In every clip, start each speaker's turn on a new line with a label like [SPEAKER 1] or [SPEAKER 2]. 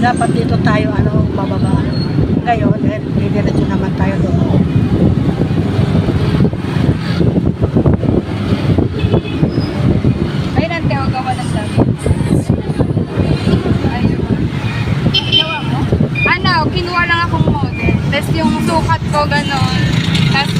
[SPEAKER 1] dapat dito tayo bababa. Ngayon, diretso naman tayo doon.
[SPEAKER 2] Ay, nante, huwag ako nagsabi. Ayun. Ginawa mo? Ano, kinuha lang akong model. Tapos yung sukat ko, gano'n. Tapos,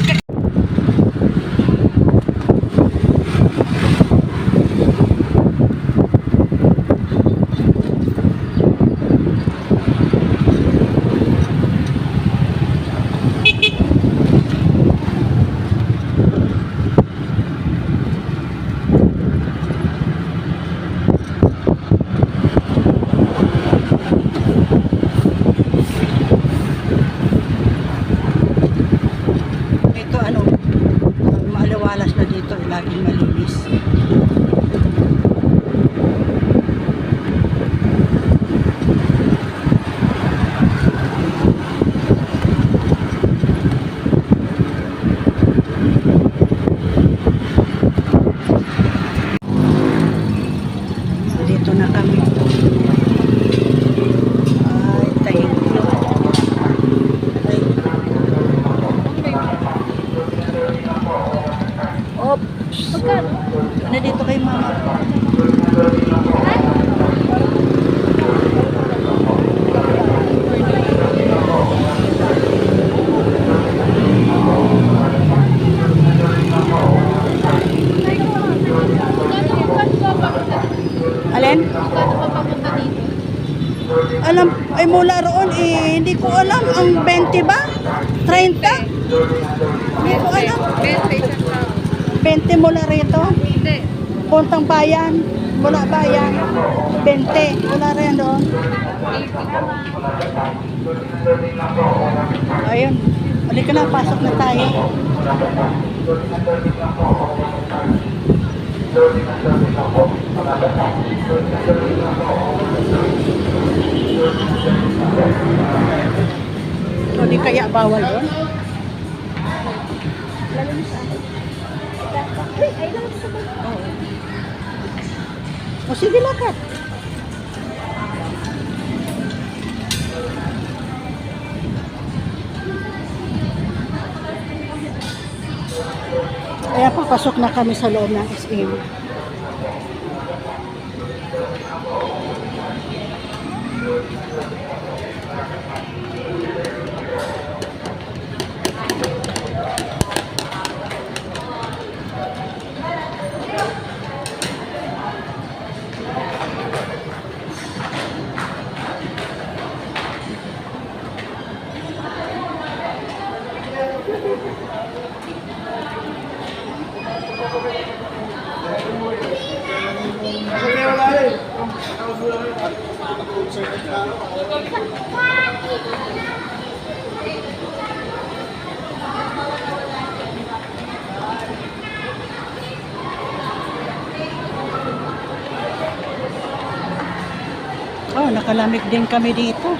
[SPEAKER 1] maaliwalas na dito, laging malinis. Dito na kami. Ay, thank you. Oops. Ano dito kay mama? Alin? Alam, ay mula roon, hindi ko alam. Ang 20 ba? 30? Hindi ko alam. 20 mula rito?
[SPEAKER 2] hindi.
[SPEAKER 1] Puntang bayan? Mula bayan? 20. Mula rin doon? Ayun. Halika na, pasok na tayo. O di kaya bawal doon? O sige, lakad. Kaya papasok na kami sa loob ng SM. Oh, nakalamig din kami dito.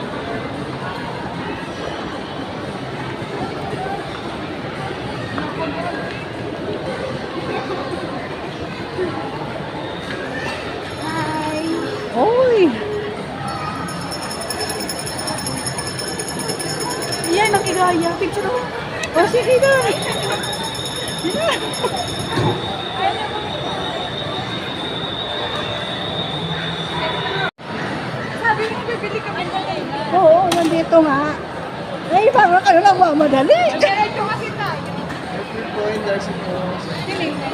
[SPEAKER 1] Oy! Yan, nakigaya. Picture mo. O, sige na.
[SPEAKER 2] Sabi mo, bibili kami na ngayon.
[SPEAKER 1] Oo, nandito nga. Ay, parang kayo lang madali.
[SPEAKER 2] Diretso kasi tayo. Dinig na.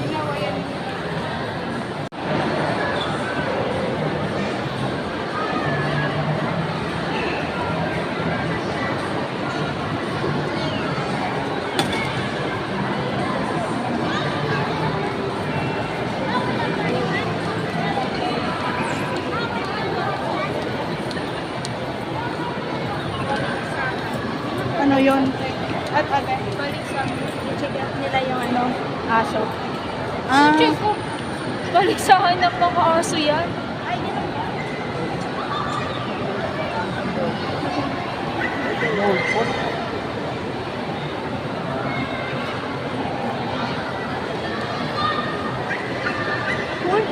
[SPEAKER 2] Ginawa yan.
[SPEAKER 1] Ano yun?
[SPEAKER 2] At agad, balik sa check out nila yung
[SPEAKER 1] Aso. Ah,
[SPEAKER 2] check ko. Balik sa hanap ng aso yan. Ay, gano'n ba?
[SPEAKER 1] Uy.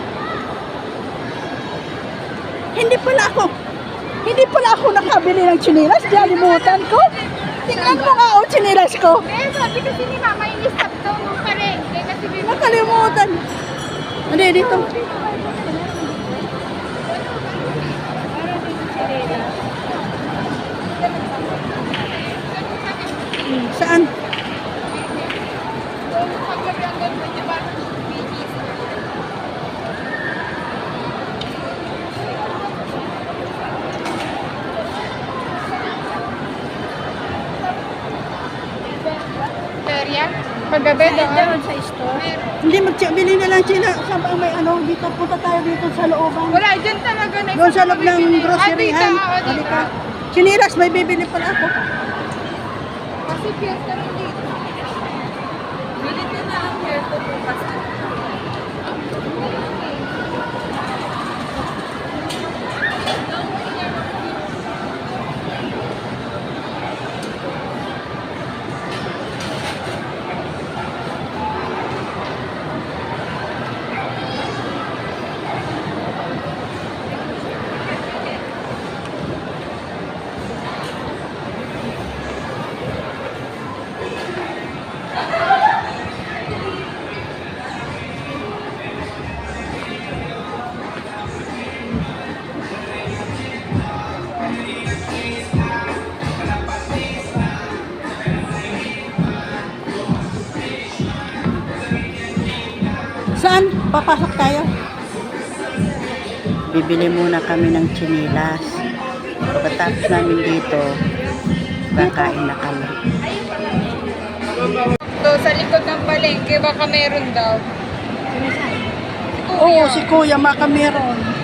[SPEAKER 1] Hindi pala ako. hindi pala ako nakabili ng chinilas. Dialimutan ko. Tingnan mo nga, oh, chinilas ko.
[SPEAKER 2] Eh, sabi kasi ni Mama, in-stop daw nung palengke kasi bibili.
[SPEAKER 1] Nakalimutan. Hindi, dito. Saan?
[SPEAKER 2] Feria? Paggabi doon?
[SPEAKER 3] Sa store.
[SPEAKER 1] Hindi, bili na lang sila. Saan ba may ano? Dito, punta tayo dito sa looban.
[SPEAKER 2] Wala, dyan talaga.
[SPEAKER 1] Doon sa loob ng groceryhan.
[SPEAKER 2] Ah, dito.
[SPEAKER 1] Halika. Chinilas, may bibili pala ako.
[SPEAKER 2] Kasi piyesta rin dito. Bili ka na lang piyesta po kasi.
[SPEAKER 1] Saan? Papasok tayo? Bibili muna kami ng chinilas. Pagkatapos namin dito, kakain na kami.
[SPEAKER 2] So, sa likod ng palengke, baka meron daw.
[SPEAKER 1] Oo, si Kuya Maka meron.